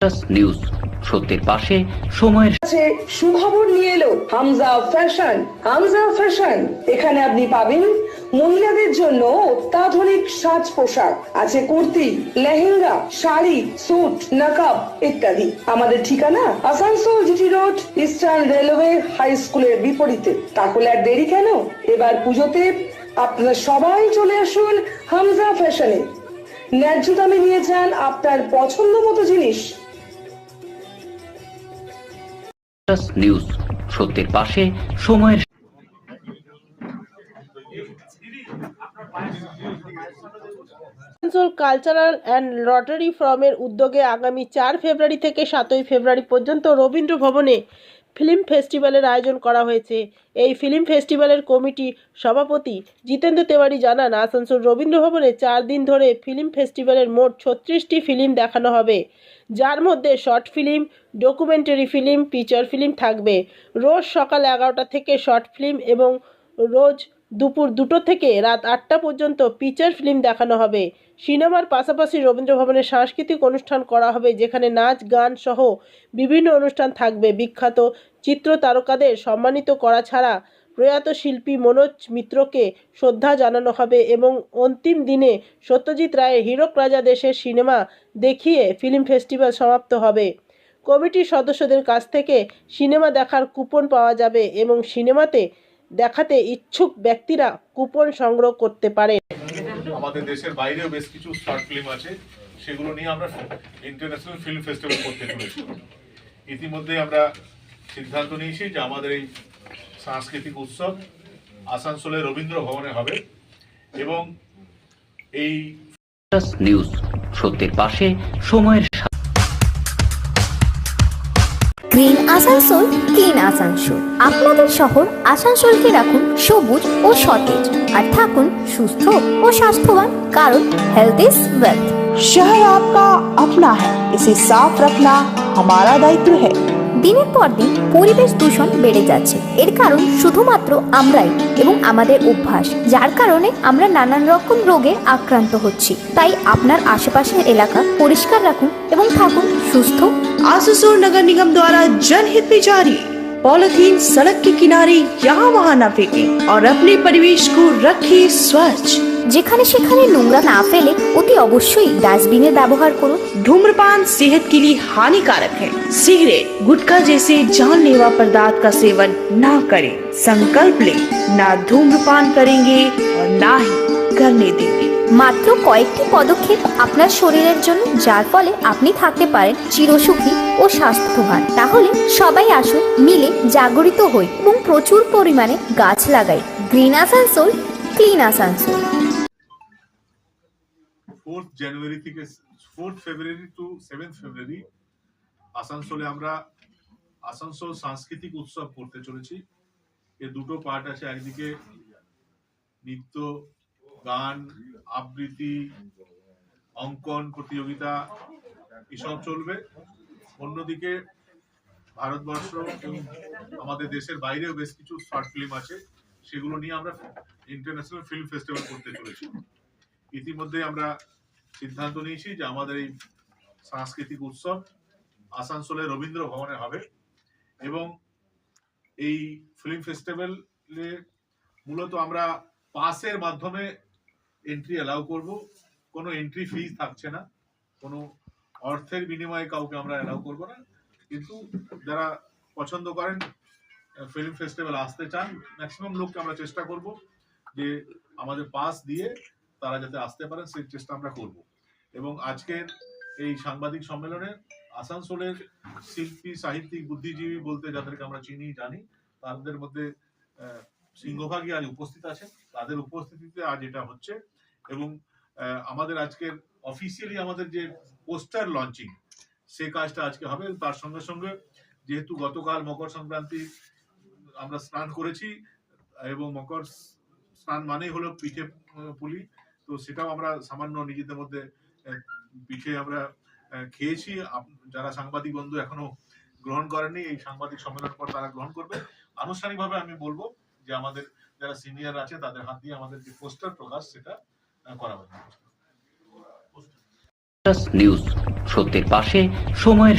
News সত্যের পাশে সময়ের কাছে সুখবর নিয়ে এলো হামজা ফ্যাশন। হামজা ফ্যাশন, এখানে আপনি পাবেন মহিলাদের জন্য অত্যাধুনিক সাজ পোশাক, আছে কুর্তি, লেহেঙ্গা, শাড়ি, স্যুট, নাকাব ইত্যাদি। আমাদের ঠিকানা Asansol GT road, Eastern Railway high স্কুলের বিপরীতে। তাহলে আর দেরি কেন, এবার পুজোতে আপনারা সবাই চলে আসুন হামজা ফ্যাশনে। ন্যায্য দামে নিয়ে যান আপনার পছন্দ মতো জিনিস। নিউজ সত্যের পাশে সময়ের আসানসোল কালচারাল অ্যান্ড লটারি ফোরামের উদ্যোগে আগামী 4 ফেব্রুয়ারি থেকে 7 ফেব্রুয়ারি পর্যন্ত রবীন্দ্র ভবনে ফিল্ম ফেস্টিভ্যালের আয়োজন করা হয়েছে। এই ফিল্ম ফেস্টিভ্যালের কমিটি সভাপতি জিতেন্দ্র তেওয়ারি জানান, আসানসোল রবীন্দ্র ভবনে 4 দিন ধরে ফিল্ম ফেস্টিভ্যালের মোট 36টি ফিল্ম দেখানো হবে, যার মধ্যে short film, documentary film, feature film থাকবে। রোজ সকাল 11টা থেকে শর্ট ফিল্ম এবং রোজ দুপুর 2টো থেকে রাত 8টা পর্যন্ত ফিচার ফিল্ম দেখানো হবে। সিনেমার পাশাপাশি রবীন্দ্র ভবনে সাংস্কৃতিক অনুষ্ঠান করা হবে, যেখানে নাচ, গান সহ বিভিন্ন অনুষ্ঠান থাকবে। বিখ্যাত চিত্র তারকাদের সম্মানিত করা ছাড়া প্রয়াত শিল্পী মনোজ মিত্রকে শ্রদ্ধা জানানো হবে এবং অন্তিম দিনে সত্যজিৎ রায়ের হীরক রাজা দেশের সিনেমা দেখিয়ে ফিল্ম ফেস্টিভ্যাল সমাপ্ত হবে। কমিটির সদস্যদের কাছ থেকে সিনেমা দেখার কুপন পাওয়া যাবে এবং সিনেমাতে দেখাতে ইচ্ছুক ব্যক্তিরা কুপন সংগ্রহ করতে পারে। আমাদের দেশের বাইরেও বেশ কিছু শর্ট ফিল্ম আছে, সেগুলো নিয়ে আমরা ইন্টারন্যাশনাল ফিল্ম ফেস্টিভ্যাল করতে চলেছি। ইতিমধ্যে আমরা সিদ্ধান্ত নিয়েছি যে আমাদের এই সাংস্কৃতিক উৎসব আসানসোলের রবীন্দ্র ভবনে হবে এবং এই নিউজ সত্যের পাশে সময়ের গ্রিন আসানসোল, ক্লিন আসানসোল। আপনাদের শহর আসানসোলকে রাখুন সবুজ ও সতেজ, আর থাকুন সুস্থ ও স্বাস্থ্যবান, কারণ হেলথ ইজ ওয়েলথ। शहर आपका अपना है, इसे साफ रखना हमारा दायित्व है। দিনের পর দিন পরিবেশ দূষণ বেড়ে যাচ্ছে, এর কারণ শুধুমাত্র আমরাই এবং আমাদের অভ্যাস, যার কারণে আমরা নানান রকম রোগে আক্রান্ত হচ্ছি। তাই আপনার আশেপাশের এলাকা পরিষ্কার রাখুন এবং থাকুন সুস্থ। आसुसोल नगर निगम द्वारा जनहित में जारी। पॉलिथीन सड़क के किनारे यहाँ वहाँ न फेंकें और अपने परिवेश को रखें स्वच्छ। যেখানে সেখানে নোংরা না ফেলে অতি অবশ্যই ডাস্টবিনের ব্যবহার করুন। धूम्रपान सेहत के लिए हानिकारक है। सिगरेट, गुटखा जैसे जानलेवा पदार्थ का सेवन न करें। संकल्प लें, ना धूम्रपान करेंगे और ना ही करने देंगे। মাত্র কয়েকটি পদক্ষেপ আপনার শরীরের জন্য, যার ফলে আপনি থাকতে পারেন চিরসুখী ও স্বাস্থ্যবান। তাহলে সবাই আসুন, মিলে জাগরিত হই এবং প্রচুর পরিমাণে গাছ লাগাই। Green Asansol, clean Asansol. 4 জানুয়ারি থেকে 4 ফেব্রুয়ারি টু 7 ফেব্রুয়ারি আসানসোলে আমরা আসানসোল সাংস্কৃতিক উৎসব করতে চলেছি। এর দুটো পার্ট আছে, একদিকে নৃত্য, গান, আবৃত্তি, অঙ্কন প্রতিযোগিতা এসব চলবে। অন্যদিকে ভারতবর্ষ এবং আমাদের দেশের বাইরেও বেশ কিছু শর্ট ফিল্ম আছে, সেগুলো নিয়ে আমরা ইন্টারন্যাশনাল ফিল্ম ফেস্টিভ্যাল করতে চলেছি। ইতিমধ্যে আমরা সিদ্ধান্ত নিয়েছি যে আমাদের এই সাংস্কৃতিক উৎসব আসানসোলের রবীন্দ্র ভবনে হবে এবং এই ফিল্ম ফেস্টিভ্যালে মূলত আমরা পাসের মাধ্যমে এন্ট্রি অ্যালাউ করব। কোনো এন্ট্রি ফিজ থাকছে না, কোনো অর্থের বিনিময়ে কাউকে আমরা অ্যালাউ করব না। কিন্তু যারা পছন্দ করেন ফিল্ম ফেস্টিভ্যাল আসতে চান, ম্যাক্সিমাম লোককে আমরা চেষ্টা করব যে আমাদের পাস দিয়ে তারা যাতে আসতে পারেন সেই চেষ্টা আমরা করব। এবং আজকের এই সাংবাদিক সম্মেলনে আসানসোলের শিল্পী, সাহিত্যিক, বুদ্ধিজীবী বলতে যাদেরকে আমরা চিনি জানি, তাদের মধ্যে সিংহভাগই আজ উপস্থিত আছেন। তাদের উপস্থিতিতে আজ এটা হচ্ছে এবং আমাদের আজকের অফিসিয়ালি আমাদের যে পোস্টার লঞ্চিং, সে কাজটা আজকে হবে। তার সঙ্গে সঙ্গে যেহেতু গতকাল মকর সংক্রান্তি আমরা স্নান করেছি এবং মকর স্নান মানেই হলো পিঠে পুলি, তো সেটাও আমরা সামান্য নিজেদের মধ্যে পিঠে আমরা খেয়েছি। যারা সাংবাদিক বন্ধু এখনো গ্রহণ করেনি, এই সাংবাদিক সম্মেলনের পর তারা গ্রহণ করবে। আনুষ্ঠানিকভাবে আমি বলবো যে আমাদের যারা সিনিয়র আছে তাদের হাত দিয়ে আমাদের যে পোস্টার প্রকাশ সেটা করা হবে। নিউজ, সত্যের পাশে সময়ের